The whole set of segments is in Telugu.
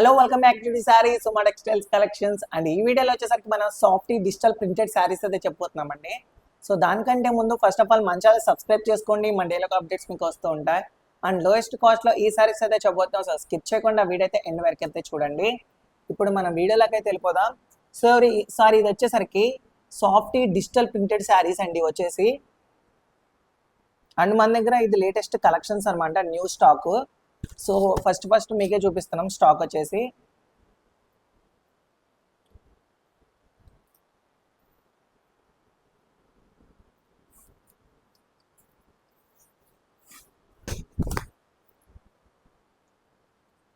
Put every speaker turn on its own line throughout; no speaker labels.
Hello welcome back to the saris Suma textiles collections and ఈ వీడియోలో వచ్చేసరికి మనం సాఫ్ట్ డిజిటల్ ప్రింటెడ్ సారీస్ అయితే చెప్పబోతున్నామండి. సో దానికంటే ముందు ఫస్ట్ ఆఫ్ ఆల్ మన ఛానల్ సబ్స్క్రైబ్ చేసుకోండి. మన డైలీ అప్డేట్స్ మీకు వస్తూ ఉంటాయి. అండ్ లోయెస్ట్ కాస్ట్లో ఈ సారీస్ అయితే చెప్పబోతున్నాం. సో స్కిప్ చేయకుండా వీడియో అయితే ఎండ్ వరకు అయితే చూడండి. ఇప్పుడు మనం వీడియోలోకి అయితే వెళ్ళిపోదాం. సో ఇది వచ్చేసరికి సాఫ్ట్ డిజిటల్ ప్రింటెడ్ సారీస్ అండి వచ్చేసి. అండ్ మన దగ్గర ఇది లేటెస్ట్ కలెక్షన్స్ అనమాట, న్యూ స్టాక్. సో ఫస్ట్ మీకే చూపిస్తున్నాం స్టాక్ వచ్చేసి.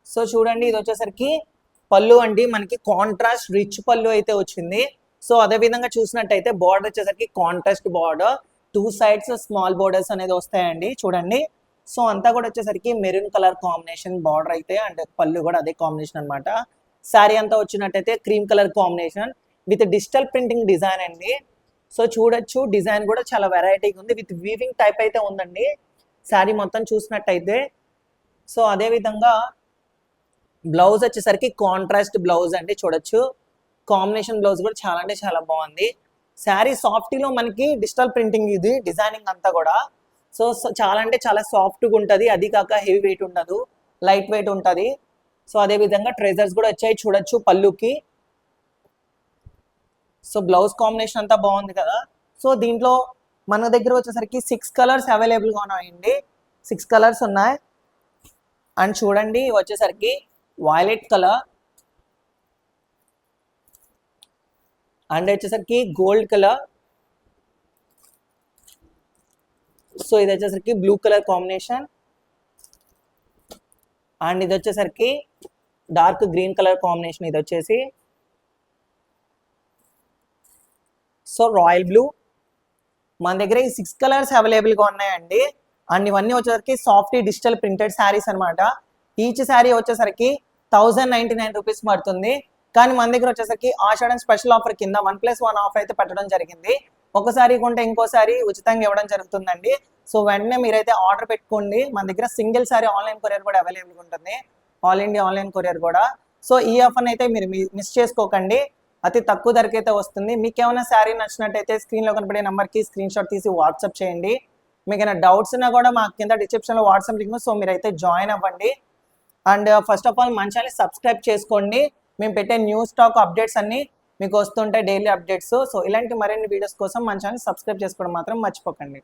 సో చూడండి, ఇది వచ్చేసరికి పళ్ళు అండి, మనకి కాంట్రాస్ట్ రిచ్ పళ్ళు అయితే వచ్చింది. సో అదే విధంగా చూసినట్టయితే బార్డర్ వచ్చేసరికి contrast border, 2 sides small borders అనేది వస్తాయండి చూడండి. సో అంతా కూడా వచ్చేసరికి మెరూన్ కలర్ కాంబినేషన్ బార్డర్ అయితే, అండ్ పళ్ళు కూడా అదే కాంబినేషన్ అనమాట. శారీ అంతా వచ్చినట్టయితే cream colour combination with digital printing design అండి. సో చూడొచ్చు, డిజైన్ కూడా చాలా వెరైటీగా ఉంది, విత్ వీవింగ్ టైప్ అయితే ఉందండి శారీ మొత్తం చూసినట్టయితే. సో అదే విధంగా బ్లౌజ్ వచ్చేసరికి కాంట్రాస్ట్ బ్లౌజ్ అండి, చూడొచ్చు కాంబినేషన్ బ్లౌజ్ కూడా చాలా అంటే చాలా బాగుంది. శారీ సాఫ్టీలో మనకి డిజిటల్ ప్రింటింగ్ ఇది డిజైనింగ్ అంతా కూడా. సో చాలా అంటే చాలా సాఫ్ట్గా ఉంటుంది, అది కాక హెవీ వెయిట్ ఉండదు, లైట్ వెయిట్ ఉంటుంది. సో అదే విధంగా ట్రెజర్స్ కూడా వచ్చాయి చూడొచ్చు పళ్ళుకి. సో బ్లౌజ్ కాంబినేషన్ అంతా బాగుంది కదా. సో దీంట్లో మన దగ్గర వచ్చేసరికి 6 కలర్స్ అవైలబుల్గా ఉన్నాయండి, 6 కలర్స్ ఉన్నాయి. అండ్ చూడండి వచ్చేసరికి వైలెట్ కలర్, అండ్ వచ్చేసరికి గోల్డ్ కలర్. సో ఇది వచ్చేసరికి బ్లూ కలర్ కాంబినేషన్, అండ్ ఇది వచ్చేసరికి డార్క్ గ్రీన్ కలర్ కాంబినేషన్. ఇది వచ్చేసి సో రాయల్ బ్లూ. మన దగ్గర ఈ 6 కలర్స్ అవైలబుల్గా ఉన్నాయండి. అండ్ ఇవన్నీ వచ్చేసరికి సాఫ్ట్ డిజిటల్ ప్రింటెడ్ శారీస్ అనమాట. ఈచ్ శారీ వచ్చేసరికి 1099 రూపీస్ పడుతుంది. కానీ మన దగ్గర వచ్చేసరికి ఆషాఢం స్పెషల్ ఆఫర్ కింద 1+1 ఆఫర్ అయితే పెట్టడం జరిగింది. ఒకసారి కొంటే ఇంకోసారి ఉచితంగా ఇవ్వడం జరుగుతుందండి. సో వెంటనే మీరైతే ఆర్డర్ పెట్టుకోండి. మన దగ్గర సింగిల్ సారీ ఆన్లైన్ కొరియర్ కూడా అవైలబుల్గా ఉంటుంది, ఆల్ ఇండియా ఆన్లైన్ కొరియర్ కూడా. సో ఈ ఆఫర్ని అయితే మీరు మిస్ చేసుకోకండి, అతి తక్కువ ధరకి అయితే వస్తుంది. మీకు ఏమైనా శారీ నచ్చినట్టయితే స్క్రీన్లో కనపడే నెంబర్కి స్క్రీన్ షాట్ తీసి వాట్సాప్ చేయండి. మీకు ఏమైనా డౌట్స్ ఉన్నా కూడా మా కింద డిస్క్రిప్షన్లో వాట్సాప్ లింక్, సో మీరైతే జాయిన్ అవ్వండి. అండ్ ఫస్ట్ ఆఫ్ ఆల్ మన ఛానల్ సబ్స్క్రైబ్ చేసుకోండి. మేము పెట్టే న్యూ స్టాక్ అప్డేట్స్ అన్ని మీకు వస్తుంటాయి, డైలీ అప్డేట్స్. సో ఇలాంటి మరిన్ని వీడియోస్ కోసం మన ఛానల్ సబ్స్క్రైబ్ చేసుకోవడం మాత్రం మర్చిపోకండి.